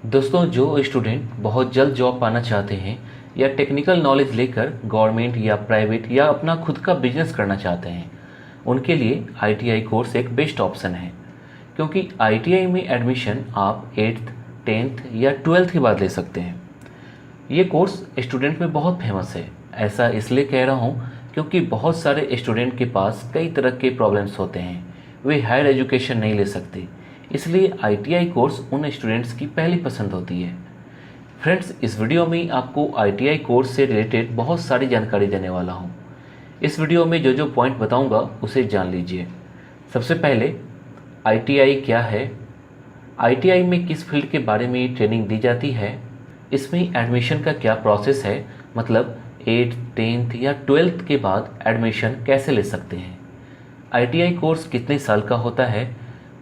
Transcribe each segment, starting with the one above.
दोस्तों, जो स्टूडेंट बहुत जल्द जॉब पाना चाहते हैं या टेक्निकल नॉलेज लेकर गवर्नमेंट या प्राइवेट या अपना खुद का बिजनेस करना चाहते हैं, उनके लिए आईटीआई कोर्स एक बेस्ट ऑप्शन है। क्योंकि आईटीआई में एडमिशन आप 8th 10th या 12th के बाद ले सकते हैं। ये कोर्स स्टूडेंट में बहुत फेमस है। ऐसा इसलिए कह रहा हूँ क्योंकि बहुत सारे स्टूडेंट के पास कई तरह के प्रॉब्लम्स होते हैं, वे हायर एजुकेशन नहीं ले सकते, इसलिए आईटीआई कोर्स उन स्टूडेंट्स की पहली पसंद होती है। फ्रेंड्स, इस वीडियो में आपको आईटीआई कोर्स से रिलेटेड बहुत सारी जानकारी देने वाला हूँ। इस वीडियो में जो जो पॉइंट बताऊँगा उसे जान लीजिए। सबसे पहले आईटीआई क्या है, आईटीआई में किस फील्ड के बारे में ट्रेनिंग दी जाती है, इसमें एडमिशन का क्या प्रोसेस है, मतलब 8th 10th या 12th के बाद एडमिशन कैसे ले सकते हैं, आईटीआई कोर्स कितने साल का होता है,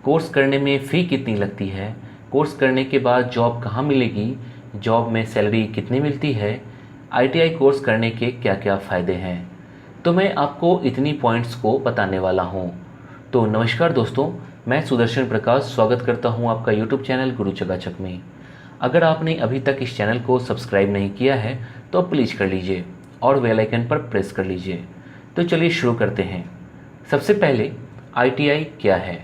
कोर्स करने में फ़ी कितनी लगती है, कोर्स करने के बाद जॉब कहाँ मिलेगी, जॉब में सैलरी कितनी मिलती है, आईटीआई कोर्स करने के क्या क्या फ़ायदे हैं। तो मैं आपको इतनी पॉइंट्स को बताने वाला हूँ। तो नमस्कार दोस्तों, मैं सुदर्शन प्रकाश स्वागत करता हूँ आपका यूट्यूब चैनल गुरु चकाचक में। अगर आपने अभी तक इस चैनल को सब्सक्राइब नहीं किया है तो प्लीज़ कर लीजिए और बेल आइकन पर प्रेस कर लीजिए। तो चलिए शुरू करते हैं। सबसे पहले आईटीआई क्या है।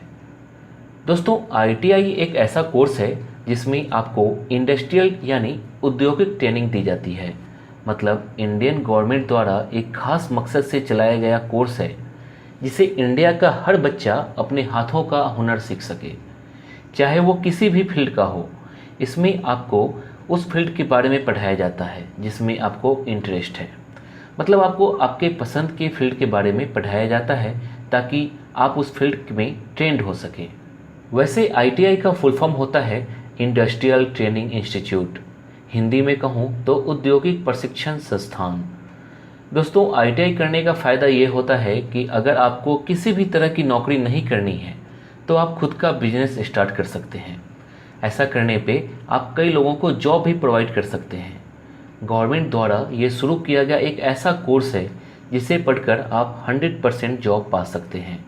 दोस्तों, आईटीआई एक ऐसा कोर्स है जिसमें आपको इंडस्ट्रियल यानी औद्योगिक ट्रेनिंग दी जाती है। मतलब इंडियन गवर्नमेंट द्वारा एक खास मकसद से चलाया गया कोर्स है जिसे इंडिया का हर बच्चा अपने हाथों का हुनर सीख सके, चाहे वो किसी भी फील्ड का हो। इसमें आपको उस फील्ड के बारे में पढ़ाया जाता है जिसमें आपको इंटरेस्ट है। मतलब आपको आपके पसंद के फील्ड के बारे में पढ़ाया जाता है ताकि आप उस फील्ड में ट्रेंड हो सकें। वैसे आईटीआई का फुल फॉर्म होता है इंडस्ट्रियल ट्रेनिंग इंस्टीट्यूट, हिंदी में कहूँ तो औद्योगिक प्रशिक्षण संस्थान। दोस्तों, आईटीआई करने का फ़ायदा ये होता है कि अगर आपको किसी भी तरह की नौकरी नहीं करनी है तो आप खुद का बिजनेस स्टार्ट कर सकते हैं। ऐसा करने पे आप कई लोगों को जॉब भी प्रोवाइड कर सकते हैं। गवर्नमेंट द्वारा ये शुरू किया गया एक ऐसा कोर्स है जिसे पढ़कर आप 100% जॉब पा सकते हैं।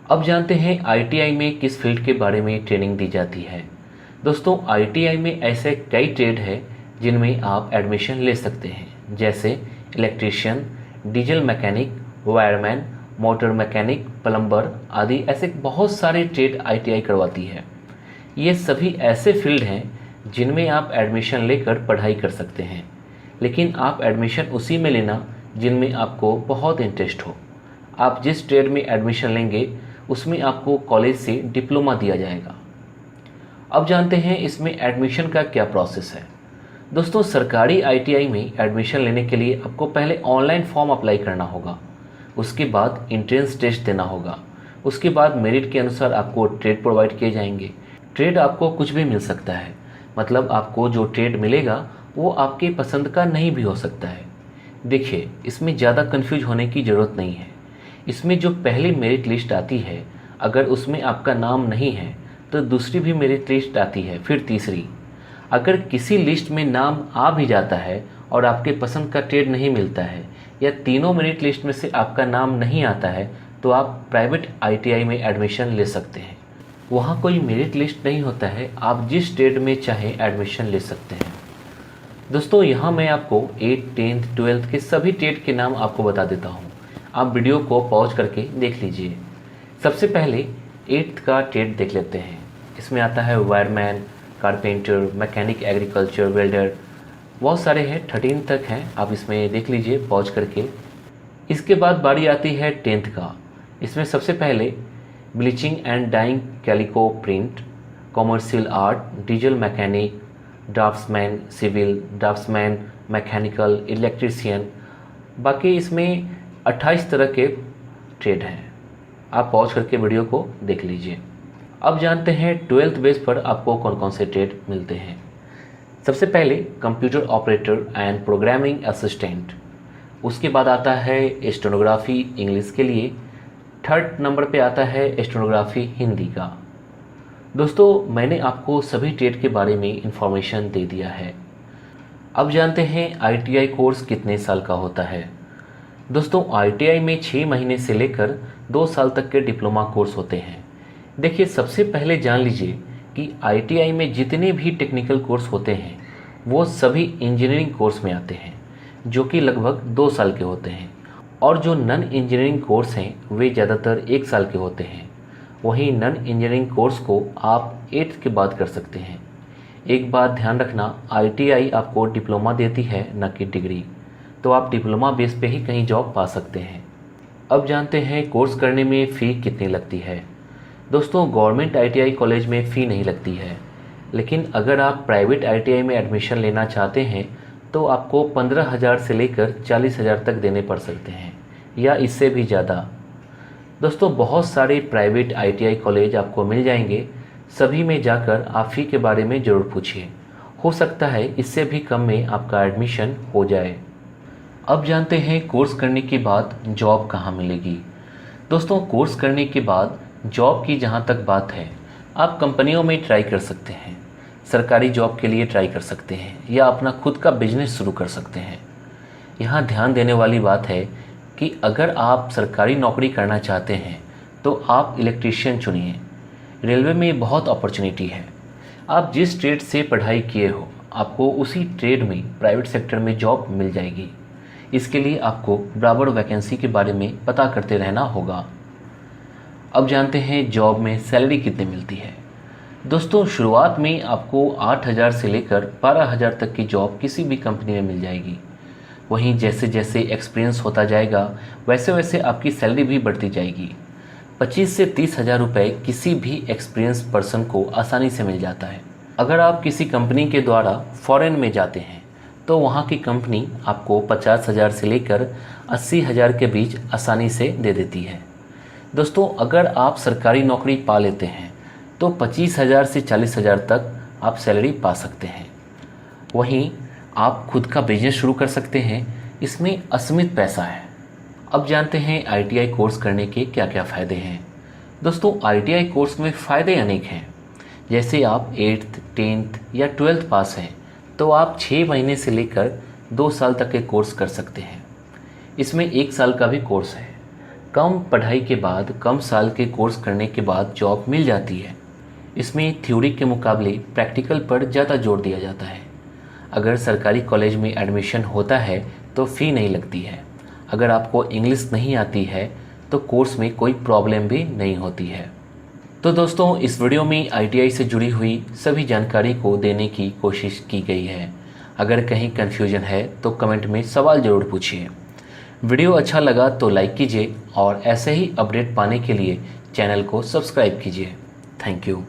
अब जानते हैं आईटीआई में किस फील्ड के बारे में ट्रेनिंग दी जाती है। दोस्तों, आईटीआई में ऐसे कई ट्रेड हैं जिनमें आप एडमिशन ले सकते हैं, जैसे electrician, diesel mechanic, wireman, motor mechanic, plumber आदि। ऐसे बहुत सारे ट्रेड आईटीआई करवाती है। ये सभी ऐसे फील्ड हैं जिनमें आप एडमिशन लेकर पढ़ाई कर सकते हैं, लेकिन आप एडमिशन उसी में लेना जिनमें आपको बहुत इंटरेस्ट हो। आप जिस ट्रेड में एडमिशन लेंगे उसमें आपको कॉलेज से डिप्लोमा दिया जाएगा। अब जानते हैं इसमें एडमिशन का क्या प्रोसेस है। दोस्तों, सरकारी आईटीआई में एडमिशन लेने के लिए आपको पहले ऑनलाइन फॉर्म अप्लाई करना होगा, उसके बाद एंट्रेंस टेस्ट देना होगा, उसके बाद मेरिट के अनुसार आपको ट्रेड प्रोवाइड किए जाएंगे। ट्रेड आपको कुछ भी मिल सकता है, मतलब आपको जो ट्रेड मिलेगा वो आपके पसंद का नहीं भी हो सकता है। देखिए, इसमें ज़्यादा कंफ्यूज होने की ज़रूरत नहीं है। इसमें जो पहली मेरिट लिस्ट आती है, अगर उसमें आपका नाम नहीं है तो दूसरी भी मेरिट लिस्ट आती है, फिर तीसरी। अगर किसी लिस्ट में नाम आ भी जाता है और आपके पसंद का ट्रेड नहीं मिलता है या तीनों मेरिट लिस्ट में से आपका नाम नहीं आता है तो आप प्राइवेट आईटीआई में एडमिशन ले सकते हैं। वहाँ कोई मेरिट लिस्ट नहीं होता है, आप जिस ट्रेड में चाहें एडमिशन ले सकते हैं। दोस्तों, यहाँ मैं आपको 8th 10th 12th के सभी ट्रेड के नाम आपको बता देता हूँ। आप वीडियो को पॉज करके देख लीजिए। सबसे पहले 8th का ट्रेड देख लेते हैं। इसमें आता है wireman, carpenter, mechanic, agriculture, welder, बहुत सारे हैं, 13 तक हैं। आप इसमें देख लीजिए पॉज करके। इसके बाद बारी आती है 10th का। इसमें सबसे पहले bleaching and dyeing, calico print, commercial art, diesel mechanic, draughtsman, civil, draughtsman, mechanical, electrician. बाकी इसमें 28 तरह के ट्रेड हैं। आप पॉज करके वीडियो को देख लीजिए। अब जानते हैं 12th बेस पर आपको कौन कौन से ट्रेड मिलते हैं। सबसे पहले computer operator and programming assistant, उसके बाद आता है स्टेनोग्राफी इंग्लिश के लिए, 3rd नंबर पे आता है स्टेनोग्राफी हिंदी का। दोस्तों, मैंने आपको सभी ट्रेड के बारे में इंफॉर्मेशन दे दिया है। अब जानते हैं आईटीआई कोर्स कितने साल का होता है। दोस्तों, आईटीआई में 6 महीने से लेकर 2 साल तक के डिप्लोमा कोर्स होते हैं। देखिए, सबसे पहले जान लीजिए कि ITI में जितने भी टेक्निकल कोर्स होते हैं वो सभी इंजीनियरिंग कोर्स में आते हैं, जो कि लगभग 2 साल के होते हैं, और जो नॉन इंजीनियरिंग कोर्स हैं वे ज़्यादातर 1 साल के होते हैं। वहीं नॉन इंजीनियरिंग कोर्स को आप 8th के बाद कर सकते हैं। एक बात ध्यान रखना, ITI आपको डिप्लोमा देती है, न कि डिग्री, तो आप डिप्लोमा बेस पे ही कहीं जॉब पा सकते हैं। अब जानते हैं कोर्स करने में फ़ी कितनी लगती है। दोस्तों, गवर्नमेंट ITI कॉलेज में फ़ी नहीं लगती है, लेकिन अगर आप प्राइवेट ITI में एडमिशन लेना चाहते हैं तो आपको 15,000 से लेकर 40,000 तक देने पड़ सकते हैं, या इससे भी ज़्यादा। दोस्तों, बहुत सारे प्राइवेट ITI कॉलेज आपको मिल जाएंगे, सभी में जाकर आप फ़ी के बारे में ज़रूर पूछिए, हो सकता है इससे भी कम में आपका एडमिशन हो जाए। अब जानते हैं कोर्स करने के बाद जॉब कहाँ मिलेगी। दोस्तों, कोर्स करने के बाद जॉब की जहाँ तक बात है, आप कंपनियों में ट्राई कर सकते हैं, सरकारी जॉब के लिए ट्राई कर सकते हैं, या अपना खुद का बिजनेस शुरू कर सकते हैं। यहाँ ध्यान देने वाली बात है कि अगर आप सरकारी नौकरी करना चाहते हैं तो आप इलेक्ट्रीशियन चुनिए। रेलवे में बहुत अपॉर्चुनिटी है। आप जिस ट्रेड से पढ़ाई किए हो, आपको उसी ट्रेड में प्राइवेट सेक्टर में जॉब मिल जाएगी। इसके लिए आपको बराबर वैकेंसी के बारे में पता करते रहना होगा। अब जानते हैं जॉब में सैलरी कितनी मिलती है। दोस्तों, शुरुआत में आपको 8,000 से लेकर 12,000 तक की जॉब किसी भी कंपनी में मिल जाएगी। वहीं जैसे जैसे एक्सपीरियंस होता जाएगा वैसे वैसे आपकी सैलरी भी बढ़ती जाएगी। 25 से 30,000 रुपये किसी भी एक्सपीरियंस पर्सन को आसानी से मिल जाता है। अगर आप किसी कंपनी के द्वारा फॉरेन में जाते हैं तो वहाँ की कंपनी आपको 50,000 से लेकर 80,000 के बीच आसानी से दे देती है। दोस्तों, अगर आप सरकारी नौकरी पा लेते हैं तो 25,000 से 40,000 तक आप सैलरी पा सकते हैं। वहीं आप खुद का बिजनेस शुरू कर सकते हैं, इसमें असीमित पैसा है। अब जानते हैं ITI कोर्स करने के क्या क्या फ़ायदे हैं। दोस्तों, ITI कोर्स में फ़ायदे अनेक हैं। जैसे आप 8th, 10th या 12th पास हैं तो आप 6 महीने से लेकर 2 साल तक के कोर्स कर सकते हैं। इसमें 1 साल का भी कोर्स है। कम पढ़ाई के बाद, कम साल के कोर्स करने के बाद जॉब मिल जाती है। इसमें थ्योरी के मुकाबले प्रैक्टिकल पर ज़्यादा जोर दिया जाता है। अगर सरकारी कॉलेज में एडमिशन होता है तो फ़ी नहीं लगती है। अगर आपको इंग्लिश नहीं आती है तो कोर्स में कोई प्रॉब्लम भी नहीं होती है। तो दोस्तों, इस वीडियो में ITI से जुड़ी हुई सभी जानकारी को देने की कोशिश की गई है। अगर कहीं कन्फ्यूजन है तो कमेंट में सवाल ज़रूर पूछिए। वीडियो अच्छा लगा तो लाइक कीजिए और ऐसे ही अपडेट पाने के लिए चैनल को सब्सक्राइब कीजिए। Thank you.